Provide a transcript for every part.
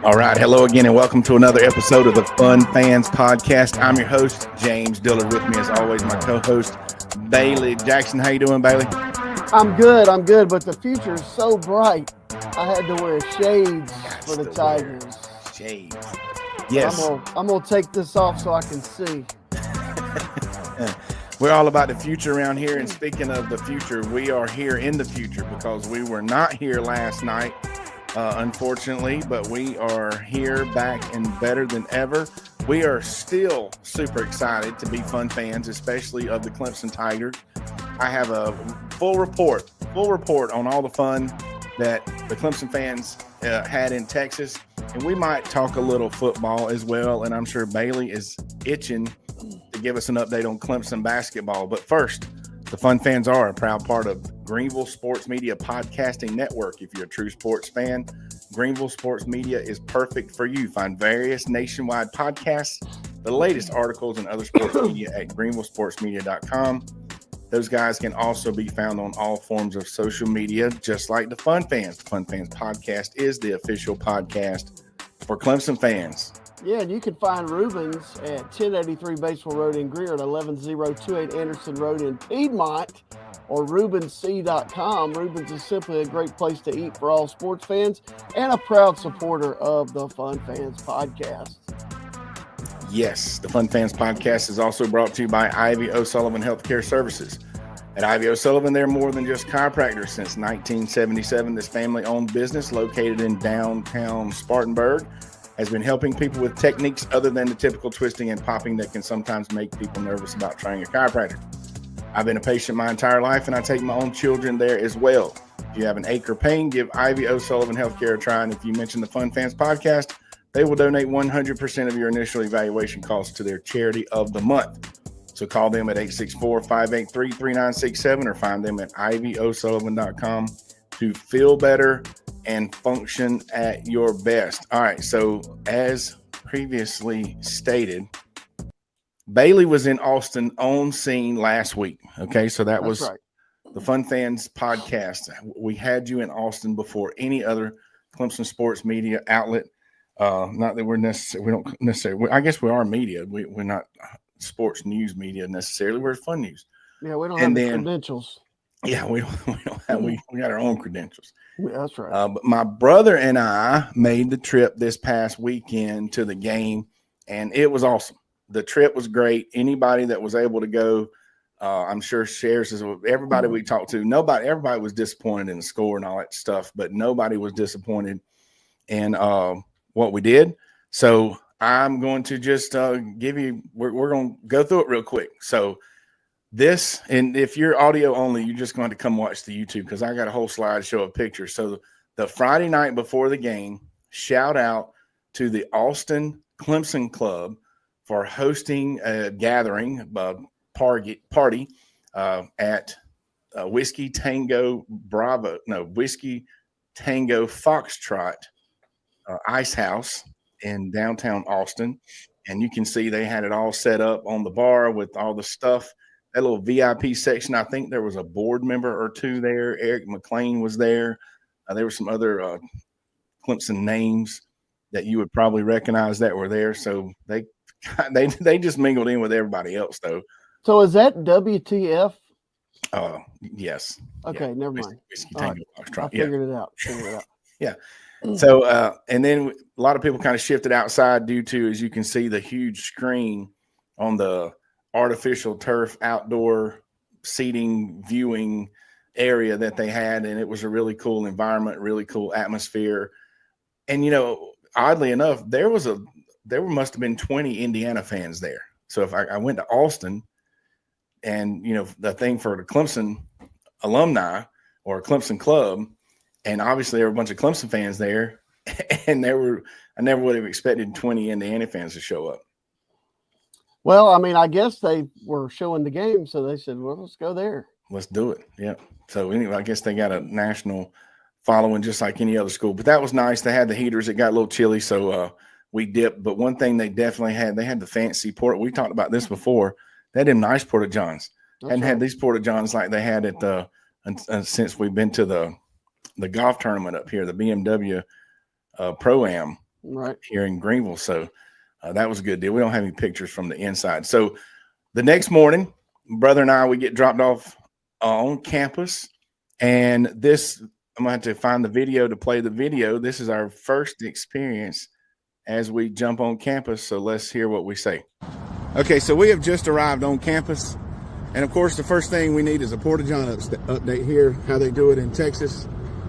All right. Hello again, and welcome to another episode of the Fun Fans Podcast. I'm your host, James Dillard. With me, as always, my co-host, Bailey Jackson. How you doing, Bailey? I'm good, but the future is so bright. I had to wear shades for the Tigers. Shades. Yes. I'm gonna take this off so I can see. We're all about the future around here, and speaking of the future, we are here in the future because we were not here last night. Unfortunately, but we are here back and better than ever. We are still super excited to be Fun fans, especially of the Clemson Tigers. I have a full report on all the fun that the Clemson fans had in Texas, and we might talk a little football as well, and I'm sure Bailey is itching to give us an update on Clemson basketball. But first, the Fun Fans are a proud part of Greenville Sports Media Podcasting Network. If you're a true sports fan, Greenville Sports Media is perfect for you. Find various nationwide podcasts, the latest articles, and other sports media at greenvillesportsmedia.com. Those guys can also be found on all forms of social media, just like the Fun Fans. The Fun Fans Podcast is the official podcast for Clemson fans. Yeah, and you can find Rubens at 1083 Batesville Road in Greer, at 11028 Anderson Road in Piedmont, or RubensC.com. Rubens is simply a great place to eat for all sports fans and a proud supporter of the Fun Fans Podcast. Yes, the Fun Fans Podcast is also brought to you by Ivy O'Sullivan Healthcare Services. At Ivy O'Sullivan, they're more than just chiropractors. Since 1977, this family-owned business located in downtown Spartanburg has been helping people with techniques other than the typical twisting and popping that can sometimes make people nervous about trying a chiropractor. I've been a patient my entire life, and I take my own children there as well. If you have an ache or pain, give Ivy O'Sullivan Healthcare a try, and if you mention the Fun Fans Podcast, they will donate 100% of your initial evaluation costs to their charity of the month. So call them at 864-583-3967 or find them at ivyosullivan.com to feel better and function at your best. All right, so as previously stated, Bailey was in Austin on scene last week. Okay, so that's was right. The Fun Fans Podcast. We had you in Austin before any other Clemson sports media outlet. Not that we don't necessarily. I guess we are media. We're not sports news media necessarily. We're fun news. Yeah, we don't have the credentials. Yeah, we don't have. We got our own credentials. Yeah, that's right. But my brother and I made the trip this past weekend to the game, and it was awesome. The trip was great. Anybody that was able to go, I'm sure shares this with everybody we talked to. Everybody was disappointed in the score and all that stuff, but nobody was disappointed in what we did. So I'm going to just give you. We're going to go through it real quick. So this, and if you're audio only, you're just going to come watch the YouTube because I got a whole slideshow of pictures. So the Friday night before the game, shout out to the Austin Clemson Club for hosting a gathering, party at Whiskey Tango Foxtrot Ice House in downtown Austin. And you can see they had it all set up on the bar with all the stuff. That little VIP section, I think there was a board member or two there. Eric McLean was there. There were some other Clemson names that you would probably recognize that were there. So they just mingled in with everybody else, though. So is that WTF? Yes. Okay, yeah. never mind. Right. I figured it out. Yeah. So, and then a lot of people kind of shifted outside due to, as you can see, the huge screen on the artificial turf outdoor seating viewing area that they had. And it was a really cool environment, really cool atmosphere. And, oddly enough, there must have been 20 Indiana fans there. So if I went to Austin and, the thing for the Clemson alumni or Clemson club, and obviously there were a bunch of Clemson fans there, and I never would have expected 20 Indiana fans to show up. Well, I mean, I guess they were showing the game, so they said, well, let's go there. Let's do it. Yeah. So anyway, I guess they got a national following just like any other school. But that was nice. They had the heaters. It got a little chilly, so we dipped. But one thing they definitely had, they had the fancy port. We talked about this before. They had them nice porta-johns. Hadn't had these porta-johns like they had at the since we've been to the the golf tournament up here, the BMW Pro-Am right here in Greenville. So that was a good deal. We don't have any pictures from the inside. So the next morning, brother and I, we get dropped off on campus. And this, I'm going to have to find the video to play the video. This is our first experience as we jump on campus. So let's hear what we say. Okay, so we have just arrived on campus. And of course, the first thing we need is a Porta-John update here, how they do it in Texas,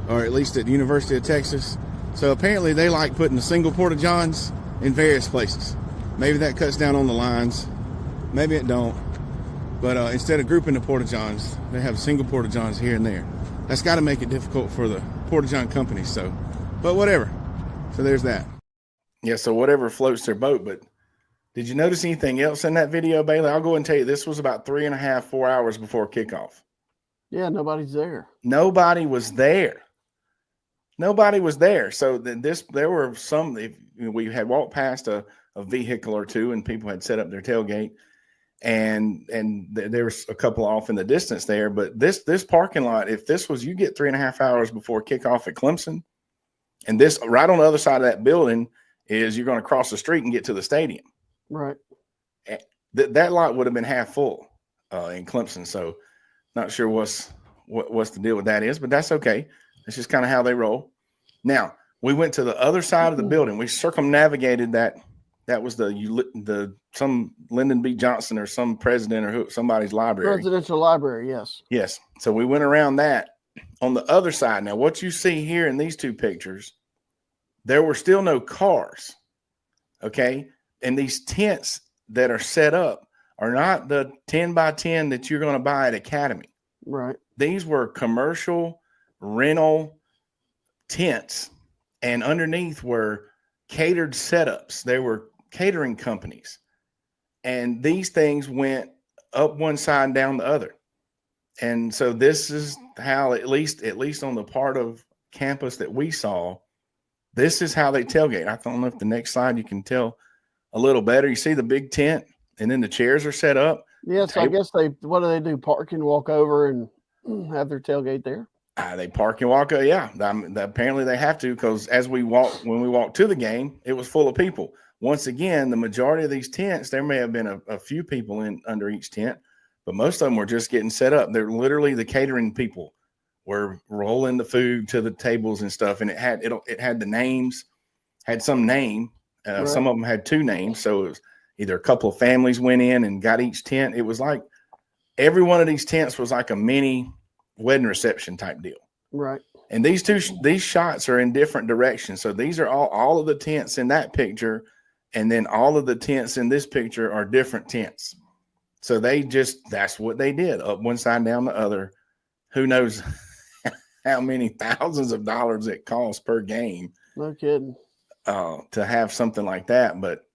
or at least at the University of Texas. So apparently they like putting single Porta-Johns in various places. Maybe that cuts down on the lines. Maybe it don't. But instead of grouping the Porta-Johns, they have single Porta-Johns here and there. That's got to make it difficult for the Porta-John company. So, but whatever. So there's that. Yeah, so whatever floats their boat. But did you notice anything else in that video, Bailey? I'll go and tell you, this was about 3.5, 4 hours before kickoff. Yeah, nobody's there. Nobody was there. Nobody was there. So there were some, we had walked past a vehicle or two and people had set up their tailgate. And there was a couple off in the distance there, but this parking lot, if this was, you get 3.5 hours before kickoff at Clemson, and this right on the other side of that building is you're going to cross the street and get to the stadium. Right. That lot would have been half full in Clemson. So not sure what's the deal with that is, but that's okay. It's just kind of how they roll. Now we went to the other side of the building. We circumnavigated that. That was some Lyndon B. Johnson or some president or somebody's library. Presidential library, yes. Yes. So we went around that on the other side. Now, what you see here in these two pictures, there were still no cars. Okay. And these tents that are set up are not the 10 by 10 that you're going to buy at Academy. Right. These were commercial rental tents, and underneath were catered setups. They were catering companies, and these things went up one side and down the other. And so this is how, at least on the part of campus that we saw, this is how they tailgate. I don't know if the next slide you can tell a little better. You see the big tent, and then the chairs are set up. Yes, I guess what do? Park and walk over and have their tailgate there? They park and walk. Yeah, apparently they have to, because when we walked to the game, it was full of people. Once again, the majority of these tents, there may have been a few people in under each tent, but most of them were just getting set up. They're literally the catering people were rolling the food to the tables and stuff, and it had the names, had some name. Right. Some of them had two names, so it was either a couple of families went in and got each tent. It was like every one of these tents was like a mini wedding reception type deal. Right. And these shots are in different directions. So these are all of the tents in that picture, and then all of the tents in this picture are different tents. So that's what they did, up one side, down the other. Who knows how many thousands of dollars it costs per game. No kidding. To have something like that. But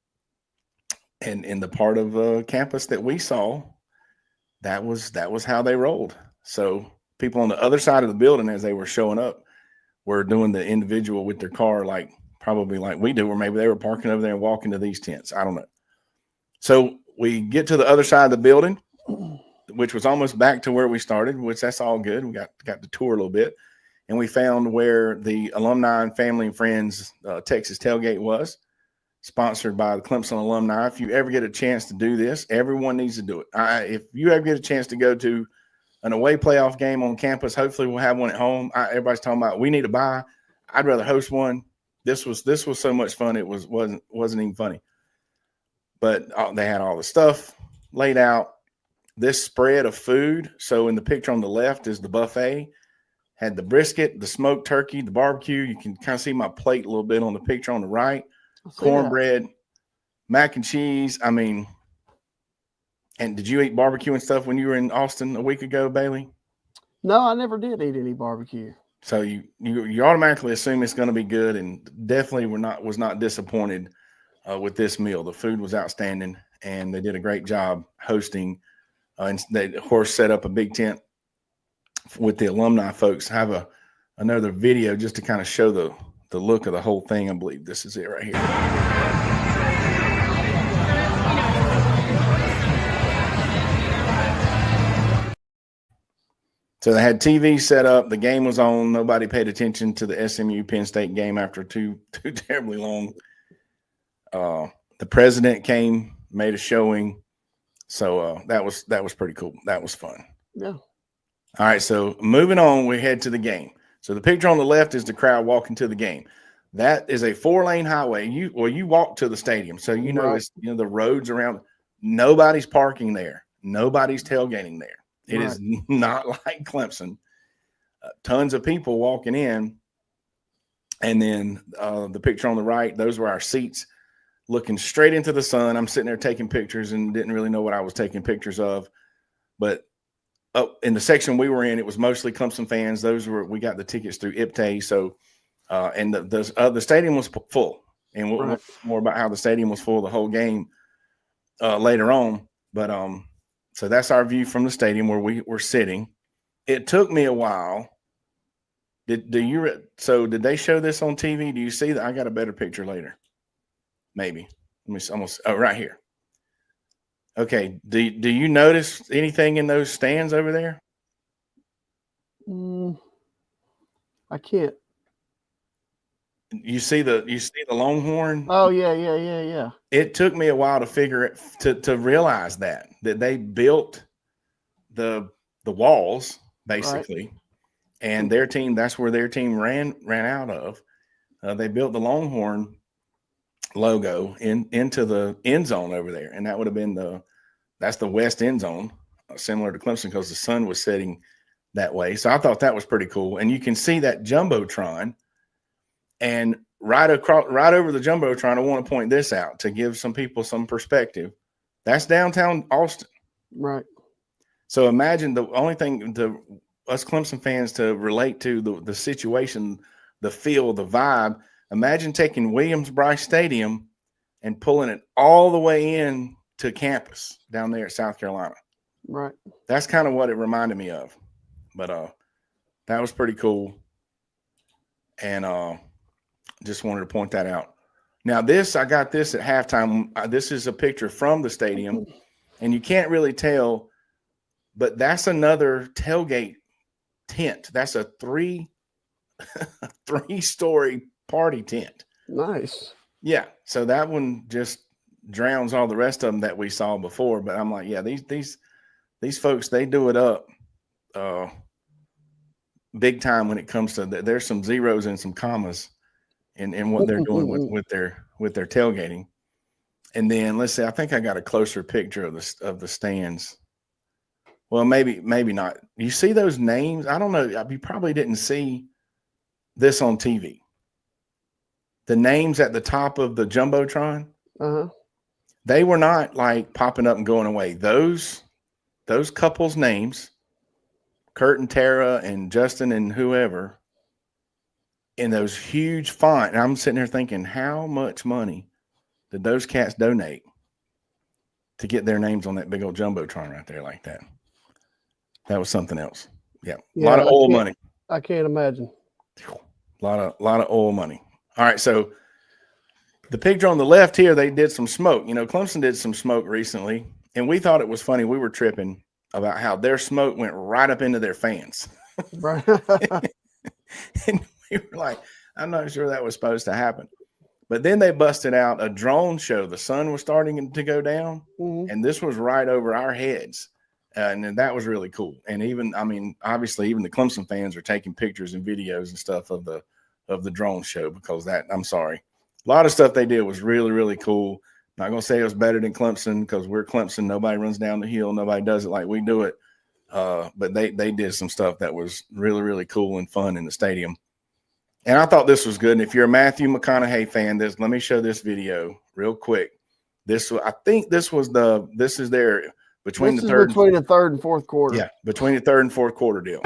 in the part of campus that we saw, that was how they rolled. So people on the other side of the building, as they were showing up, were doing the individual with their car, probably like we do, or maybe they were parking over there and walking to these tents. I don't know. So we get to the other side of the building, which was almost back to where we started, which that's all good. We got to tour a little bit, and we found where the Alumni and Family and Friends Texas tailgate was, sponsored by the Clemson alumni. If you ever get a chance to do this, everyone needs to do it. If you ever get a chance to go to an away playoff game on campus, hopefully we'll have one at home. Everybody's talking about we need to buy. I'd rather host one. This was so much fun. It wasn't even funny. But they had all the stuff laid out. This spread of food. So in the picture on the left is the buffet. Had the brisket, the smoked turkey, the barbecue. You can kind of see my plate a little bit on the picture on the right. Cornbread, mac and cheese. I mean, and did you eat barbecue and stuff when you were in Austin a week ago, Bailey? No, I never did eat any barbecue. So you automatically assume it's going to be good, and definitely was not disappointed with this meal. The food was outstanding, and they did a great job hosting. And they, of course, set up a big tent with the alumni folks. I have another video just to kind of show the look of the whole thing. I believe this is it right here. So they had TV set up. The game was on. Nobody paid attention to the SMU Penn State game after too terribly long. The president came, made a showing. So that was pretty cool. That was fun. Yeah. All right. So moving on, we head to the game. So the picture on the left is the crowd walking to the game. That is a 4-lane highway. You walk to the stadium. So it's the roads around. Nobody's parking there. Nobody's tailgating there. It is not like Clemson. Tons of people walking in. And then the picture on the right, those were our seats looking straight into the sun. I'm sitting there taking pictures and didn't really know what I was taking pictures of. But in the section we were in, it was mostly Clemson fans. We got the tickets through IPTAY. So, and the stadium was full. And we'll look more about how the stadium was full the whole game later on. But so that's our view from the stadium where we were sitting. It took me a while. Did they show this on TV? Do you see that? I got a better picture later. Maybe. Right here. Okay. Do you notice anything in those stands over there? I can't. You see the Longhorn? Oh yeah. It took me a while to figure it to realize that they built the walls basically, and their team, that's where their team ran out of. They built the Longhorn logo into the end zone over there, and that would have been that's the west end zone, similar to Clemson, because the sun was setting that way. So I thought that was pretty cool, and you can see that jumbotron. And right over the jumbotron, I want to point this out to give some people some perspective. That's downtown Austin. Right. So imagine the only thing us Clemson fans to relate to the situation, the feel, the vibe. Imagine taking Williams-Brice Stadium and pulling it all the way in to campus down there at South Carolina. Right. That's kind of what it reminded me of. But that was pretty cool. And just wanted to point that out. Now I got this at halftime. This is a picture from the stadium, and you can't really tell, but that's another tailgate tent. That's a three-story party tent. Nice. Yeah. So that one just drowns all the rest of them that we saw before. But I'm like, yeah, these folks, they do it up big time when it comes to there's some zeros and some commas in what they're doing with their tailgating. And then let's see, I think I got a closer picture of the stands. Well, maybe not. You see those names? I don't know. You probably didn't see this on TV. The names at the top of the jumbotron, they were not like popping up and going away. Those couples' names, Kurt and Tara and Justin and whoever, in those huge font. And I'm sitting there thinking, how much money did those cats donate to get their names on that big old jumbotron right there like that? That was something else. Yeah. A lot of oil money. I can't imagine. A lot of oil money. All right. So the picture on the left here, they did some smoke. Clemson did some smoke recently, and we thought it was funny. We were tripping about how their smoke went right up into their fans. Right. And we were like, I'm not sure that was supposed to happen. But then they busted out a drone show. The sun was starting to go down, and this was right over our heads. And that was really cool. And obviously, even the Clemson fans are taking pictures and videos and stuff of the drone show, because I'm sorry. A lot of stuff they did was really, really cool. Not going to say it was better than Clemson, because we're Clemson. Nobody runs down the hill. Nobody does it like we do it. But they did some stuff that was really, really cool and fun in the stadium. And I thought this was good. And if you're a Matthew McConaughey fan, let me show this video real quick. I think this is their between the third and fourth quarter. Yeah, between the third and fourth quarter deal.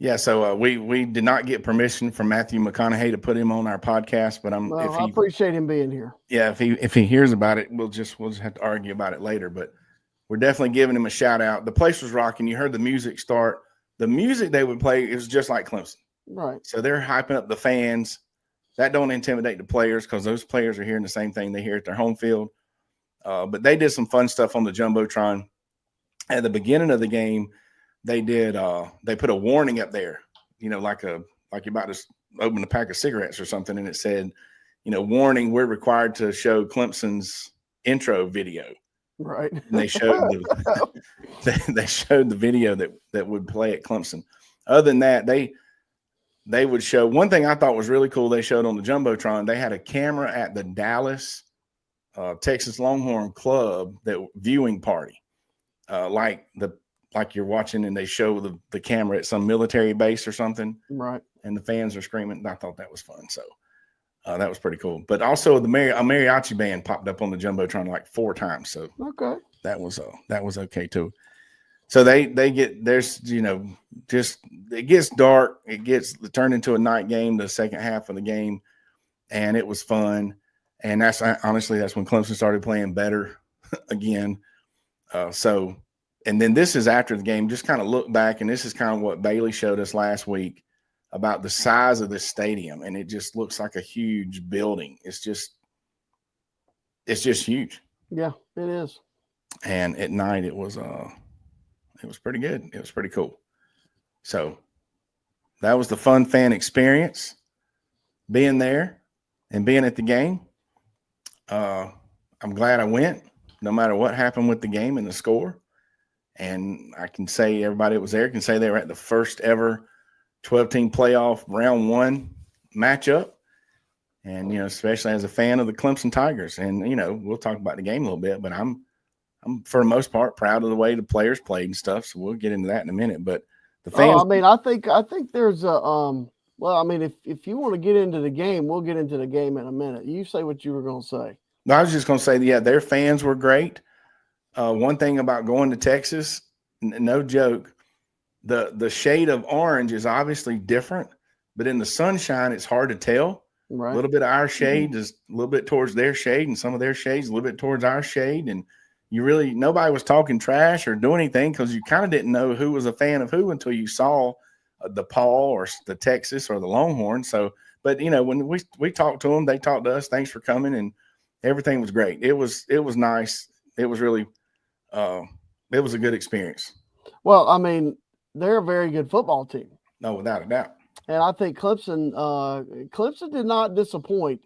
Yeah, so we did not get permission from Matthew McConaughey to put him on our podcast, but I appreciate him being here. Yeah, if he hears about it, we'll just have to argue about it later. But we're definitely giving him a shout out. The place was rocking. You heard the music start. The music they would play is just like Clemson. Right. So they're hyping up the fans. That don't intimidate the players because those players are hearing the same thing they hear at their home field. But they did some fun stuff on the Jumbotron. At the beginning of the game, they put a warning up there, like you're about to open a pack of cigarettes or something, and it said, warning, we're required to show Clemson's intro video. Right. And they showed they showed the video that would play at Clemson. Other than that, they would show one thing I thought was really cool. They showed on the Jumbotron, they had a camera at the Dallas Texas Longhorn Club viewing party, like you're watching, and they show the camera at some military base or something, right? And the fans are screaming. I thought that was fun, so that was pretty cool. But also a mariachi band popped up on the Jumbotron like 4 times, so okay, that was okay too. So they get just it gets dark. It turned into a night game, the second half of the game, and it was fun. And that's when Clemson started playing better again. And then this is after the game. Just kind of look back, and this is kind of what Bailey showed us last week about the size of this stadium, and it just looks like a huge building. It's just huge. Yeah, it is. And at night, it was pretty good. It was pretty cool. So that was the fun fan experience, being there and being at the game. I'm glad I went, no matter what happened with the game and the score. And I can say everybody that was there can say they were at the first ever 12-team playoff round 1 matchup. And, especially as a fan of the Clemson Tigers. And, we'll talk about the game a little bit, but I'm for the most part proud of the way the players played and stuff. So we'll get into that in a minute. But the fans, I think there's if you want to get into the game, we'll get into the game in a minute. You say what you were going to say. No, I was just going to say, yeah, their fans were great. One thing about going to Texas, no joke, the shade of orange is obviously different, but in the sunshine, it's hard to tell. Right. A little bit of our shade is a little bit towards their shade, and some of their shades a little bit towards our shade. And nobody was talking trash or doing anything because you kind of didn't know who was a fan of who until you saw the Paul or the Texas or the Longhorn. So, but when we talked to them, they talked to us. Thanks for coming, and everything was great. It was nice. It was really, it was a good experience. Well, they're a very good football team. No, without a doubt. And I think Clemson did not disappoint,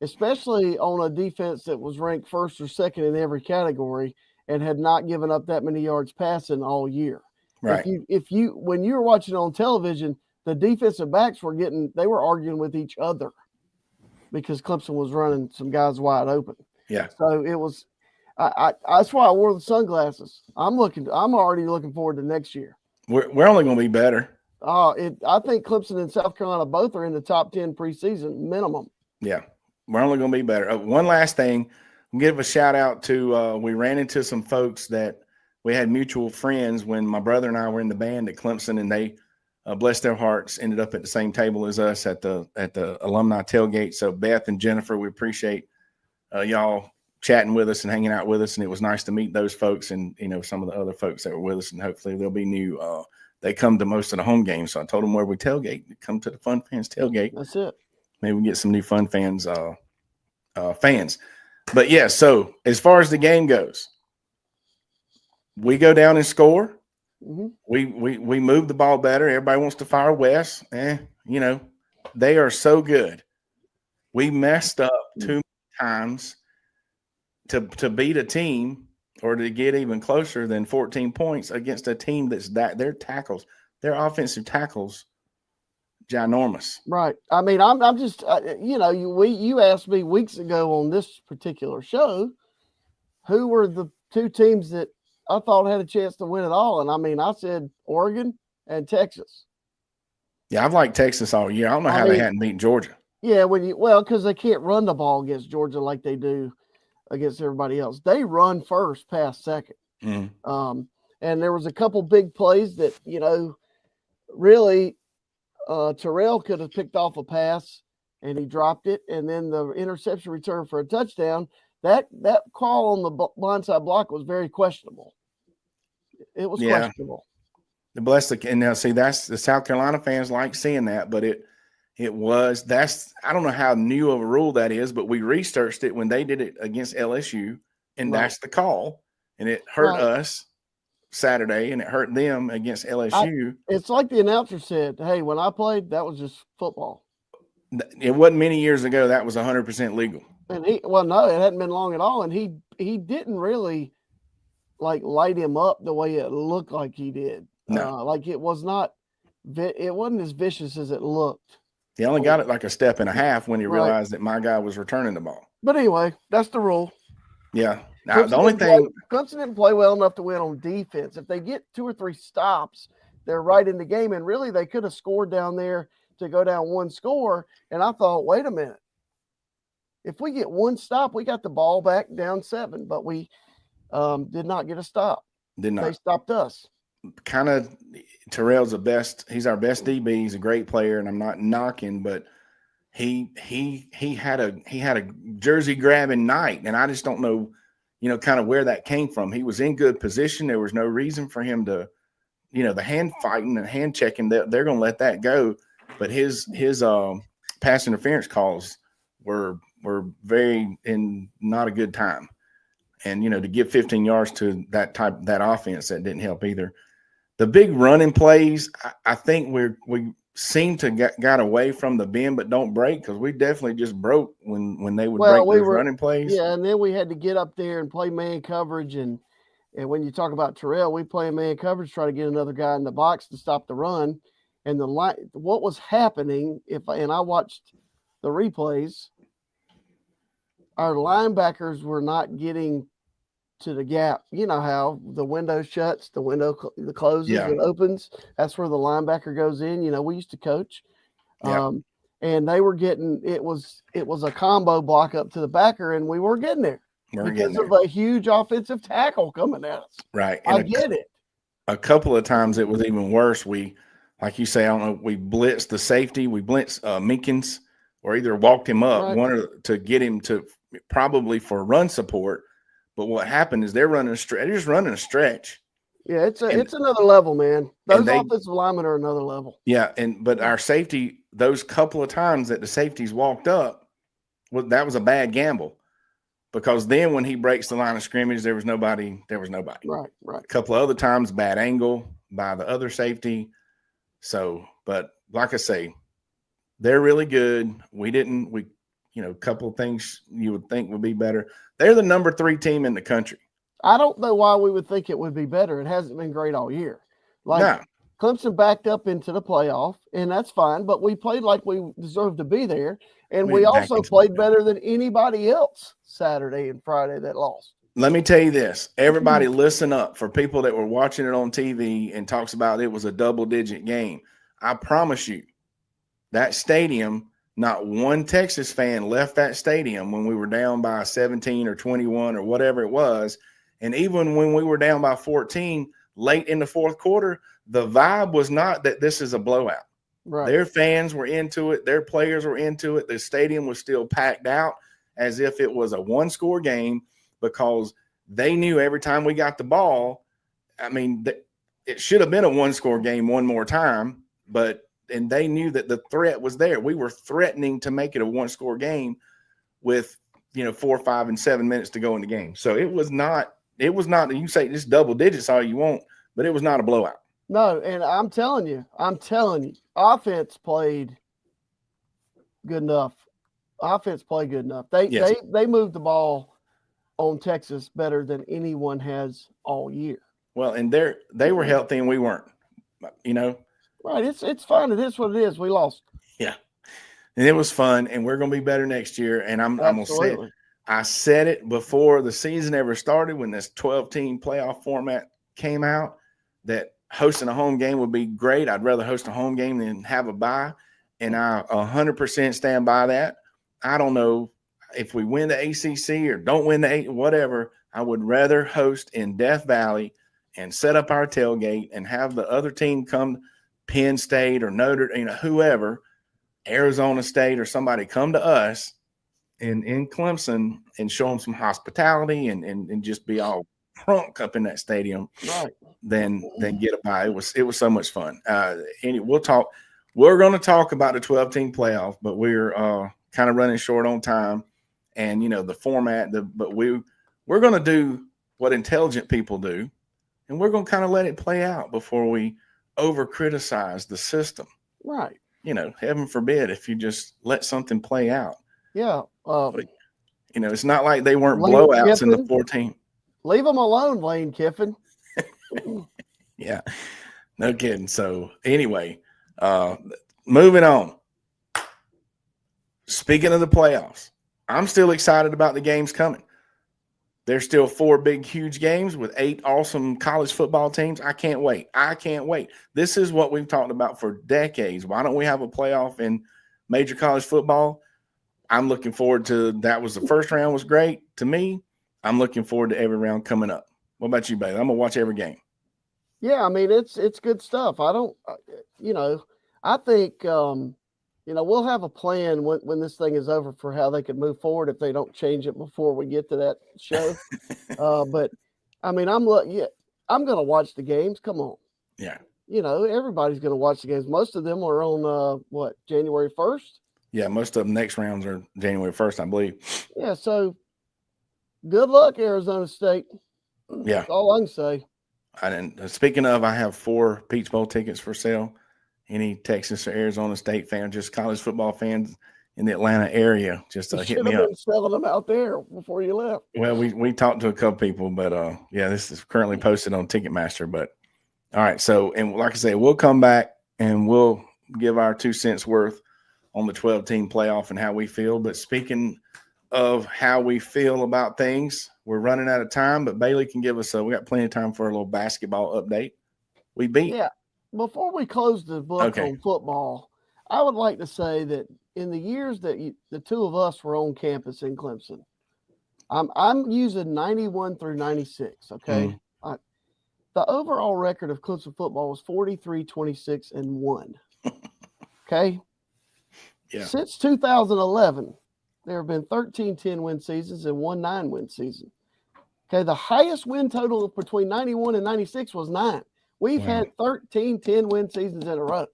especially on a defense that was ranked first or second in every category and had not given up that many yards passing all year. Right. When you were watching on television, the defensive backs they were arguing with each other because Clemson was running some guys wide open. Yeah. So it was, that's why I wore the sunglasses. I'm already looking forward to next year. We're only going to be better. I think Clemson and South Carolina both are in the top 10 preseason minimum. Yeah, we're only going to be better. One last thing, I'll give a shout out to, we ran into some folks that we had mutual friends when my brother and I were in the band at Clemson, and they, bless their hearts, ended up at the same table as us at the alumni tailgate. So Beth and Jennifer, we appreciate y'all chatting with us and hanging out with us. And it was nice to meet those folks and, some of the other folks that were with us, and hopefully there'll be new, they come to most of the home games. So I told them where we tailgate. Come to the Fun Fans tailgate. That's it. Maybe we get some new Fun Fans fans. But yeah, so as far as the game goes, we go down and score. Mm-hmm. We move the ball better. Everybody wants to fire West. They are so good. We messed up too many times to beat a team or to get even closer than 14 points against a team their tackles, their offensive tackles, ginormous. Right. I'm just, you asked me weeks ago on this particular show, who were the 2 teams that I thought had a chance to win it all. And I said Oregon and Texas. Yeah, I've liked Texas all year. I don't know how they hadn't beaten Georgia. Yeah, because they can't run the ball against Georgia like they do against everybody else. They run first, pass second. Mm-hmm. And there was a couple big plays that, really, Terrell could have picked off a pass and he dropped it, and then the interception return for a touchdown. That call on the blindside block was very questionable. It was questionable. Bless the and now see that's the South Carolina fans like seeing that, but that's I don't know how new of a rule that is, but we researched it when they did it against LSU, and that's the call, and it hurt us Saturday, and it hurt them against LSU. It's like the announcer said, "Hey, when I played, that was just football." It wasn't many years ago that was 100% legal. And no, it hadn't been long at all, and he didn't really like light him up the way it looked like he did. No, like it wasn't as vicious as it looked. He only got it like a step and a half when he realized that my guy was returning the ball. But anyway, that's the rule. Yeah. Now, the only thing Clemson didn't play well enough to win on defense. If they get 2 or 3 stops, they're right in the game. And really, they could have scored down there to go down 1 score. And I thought, wait a minute. If we get 1 stop, we got the ball back down 7. But we did not get a stop. Did not. They stopped us. Kind of Terrell's the best. He's our best DB. He's a great player, and I'm not knocking, but he had a jersey grabbing night, and I just don't know, kind of where that came from. He was in good position. There was no reason for him to, the hand fighting and hand checking. They're going to let that go, but his pass interference calls were very in not a good time, and to give 15 yards to that offense, that didn't help either. The big running plays, I think we seem to got away from the bend but don't break, because we definitely just broke when they would break those running plays. Yeah, and then we had to get up there and play man coverage, and when you talk about Terrell, we play man coverage, try to get another guy in the box to stop the run, and what was happening and I watched the replays, our linebackers were not getting to the gap. You know how the window shuts, the window closes, it opens. That's where the linebacker goes in. We used to coach, and they were getting it was a combo block up to the backer, and we were getting there because of a huge offensive tackle coming at us. Right, and I get it. A couple of times it was even worse. We, like you say, I don't know. We blitzed the safety. We blitzed Minkins, or either walked him up, to get him to probably for run support. But what happened is they're just running a stretch. Yeah, it's another level, man. Those offensive linemen are another level. Yeah, but our safety, those couple of times that the safeties walked up, that was a bad gamble, because then when he breaks the line of scrimmage, there was nobody. Right. A couple of other times, bad angle by the other safety. So, but like I say, they're really good. A couple of things you would think would be better. They're the number 3 team in the country. I don't know why we would think it would be better. It hasn't been great all year. Clemson backed up into the playoff, and that's fine, but we played like we deserved to be there, and we also played better than anybody else Saturday and Friday that lost. Let me tell you this. Everybody listen up, for people that were watching it on TV and talks about it was a double-digit game. I promise you, that stadium – not one Texas fan left that stadium when we were down by 17 or 21 or whatever it was. And even when we were down by 14 late in the 4th quarter, the vibe was not that this is a blowout. Right. Their fans were into it. Their players were into it. The stadium was still packed out as if it was a 1-score game, because they knew every time we got the ball, it should have been a 1-score game one more time, and they knew that the threat was there. We were threatening to make it a 1-score game with, 4, 5, and 7 minutes to go in the game. So it was not, you can say just double digits all you want, but it was not a blowout. No. And I'm telling you, offense played good enough. They moved the ball on Texas better than anyone has all year. Well, and they were healthy and we weren't, Right, it's fine. It is what it is. We lost. Yeah, and it was fun, and we're going to be better next year. And I'm going to say it. I said it before the season ever started, when this 12-team playoff format came out, that hosting a home game would be great. I'd rather host a home game than have a bye, and I 100% stand by that. I don't know if we win the ACC or don't win the whatever. I would rather host in Death Valley and set up our tailgate and have the other team come Penn State or whoever, Arizona State or somebody come to us in Clemson and show them some hospitality and just be all crunk up in that stadium, right? Then get a buy. It was so much fun. We're going to talk about the 12-team playoff, but we're kind of running short on time, and the format. But we're going to do what intelligent people do, and we're going to kind of let it play out before we over criticize the system. Right. Heaven forbid if you just let something play out. Yeah. It's not like they weren't Lane blowouts Kiffin, in the 14. Leave them alone, Lane Kiffin. Yeah, no kidding. So anyway, moving on. Speaking of the playoffs, I'm still excited about the games coming. There's still 4 big, huge games with 8 awesome college football teams. I can't wait. This is what we've talked about for decades. Why don't we have a playoff in major college football? I'm looking forward to that. Was the first round was great to me. I'm looking forward to every round coming up. What about you, Bailey? I'm gonna watch every game. Yeah, I mean it's good stuff. I don't, I think we'll have a plan when this thing is over for how they could move forward if they don't change it before we get to that show. But I mean, I'm gonna watch the games. Come on. Yeah. Everybody's gonna watch the games. Most of them are on January 1st. Yeah, most of them next rounds are January 1st, I believe. Yeah, so good luck, Arizona State. Yeah. That's all I can say. Speaking of, I have 4 Peach Bowl tickets for sale. Any Texas or Arizona State fans, just college football fans in the Atlanta area, just hit me up. Been selling them out there before you left. Well, we talked to a couple people, but this is currently posted on Ticketmaster. But all right, so and like I say, we'll come back and we'll give our 2 cents worth on the 12-team playoff and how we feel. But speaking of how we feel about things, we're running out of time, but Bailey can give us we got plenty of time for a little basketball update. We beat. Yeah. Before we close the book on football, I would like to say that in the years that the 2 of us were on campus in Clemson, I'm using 91 through 96. Okay. Mm-hmm. The overall record of Clemson football was 43-26-1. Okay. Yeah. Since 2011, there have been 13 10-win seasons and 1 9-win season. Okay, the highest win total between 91 and 96 was 9. We've had 13 10-win seasons in a row,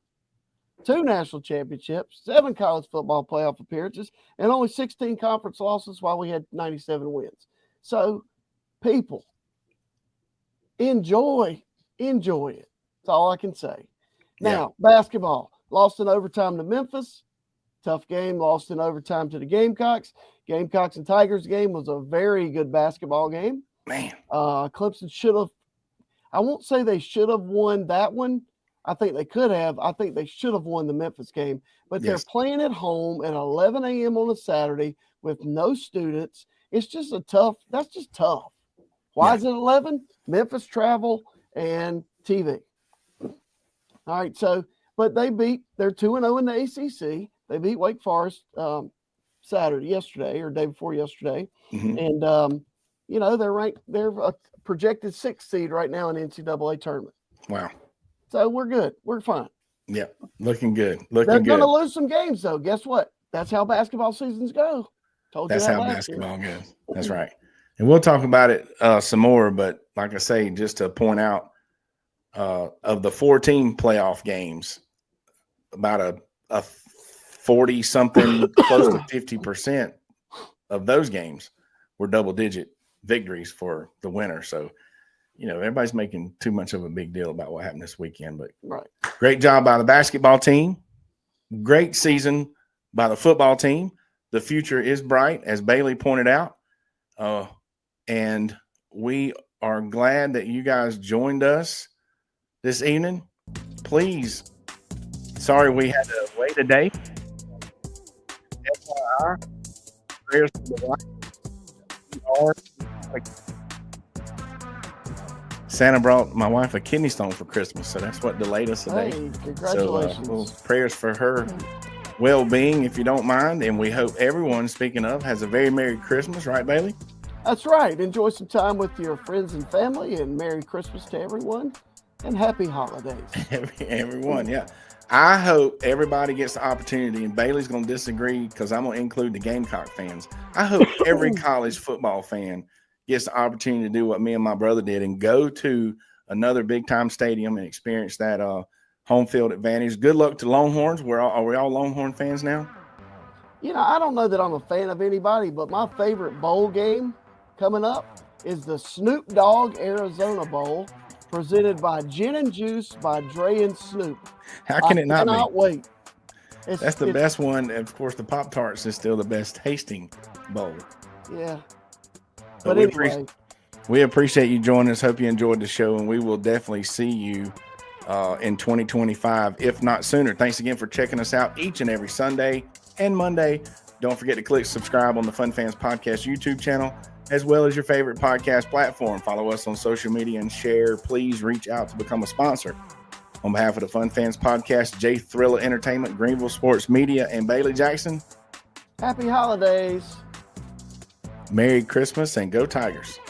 2 national championships, 7 college football playoff appearances, and only 16 conference losses while we had 97 wins. So, people, enjoy it. That's all I can say. Now, basketball, lost in overtime to Memphis. Tough game, lost in overtime to the Gamecocks. Gamecocks and Tigers game was a very good basketball game. Man. Clemson should have, I won't say they should have won that one. I think they could have. I think they should have won the Memphis game. But they're playing at home at 11 a.m. on a Saturday with no students. It's just that's just tough. Why is it 11? Memphis travel and TV. All right, so, but they're 2-0 in the ACC. They beat Wake Forest yesterday or day before yesterday. Mm-hmm. And, they're ranked, they're a projected 6th seed right now in the NCAA tournament. Wow. So we're good. We're fine. Yeah. Looking good. They're going to lose some games, though. Guess what? That's how basketball seasons go. That's how basketball goes. That's right. And we'll talk about it some more. But like I say, just to point out, of the 14 playoff games, about a 40-something, close to 50% of those games were double-digit victories for the winner. So, everybody's making too much of a big deal about what happened this weekend. But great job by the basketball team. Great season by the football team. The future is bright, as Bailey pointed out. And we are glad that you guys joined us this evening. Please, sorry we had to wait a day. FYI, prayers for the wife. Santa brought my wife a kidney stone for Christmas, so that's what delayed us a day. Hey, congratulations. So, prayers for her well-being, if you don't mind, and we hope everyone, speaking of, has a very Merry Christmas, right, Bailey? That's right. Enjoy some time with your friends and family, and Merry Christmas to everyone. And happy holidays. Everyone, yeah. I hope everybody gets the opportunity, and Bailey's going to disagree because I'm going to include the Gamecock fans. I hope every college football fan gets the opportunity to do what me and my brother did and go to another big-time stadium and experience that home field advantage. Good luck to Longhorns. Are we all Longhorn fans now? You know, I don't know that I'm a fan of anybody, but my favorite bowl game coming up is the Snoop Dogg Arizona Bowl, presented by Gin and Juice by Dre and Snoop. How can it not be? I cannot wait. That's the best one. And of course, the Pop-Tarts is still the best tasting bowl. Yeah. But anyway, we appreciate you joining us. Hope you enjoyed the show, and we will definitely see you in 2025, if not sooner. Thanks again for checking us out each and every Sunday and Monday. Don't forget to click subscribe on the Fun Fans Podcast YouTube channel, as well as your favorite podcast platform. Follow us on social media and share. Please reach out to become a sponsor. On behalf of the Fun Fans Podcast, Jay Thriller Entertainment, Greenville Sports Media, and Bailey Jackson, happy holidays. Merry Christmas, and go Tigers.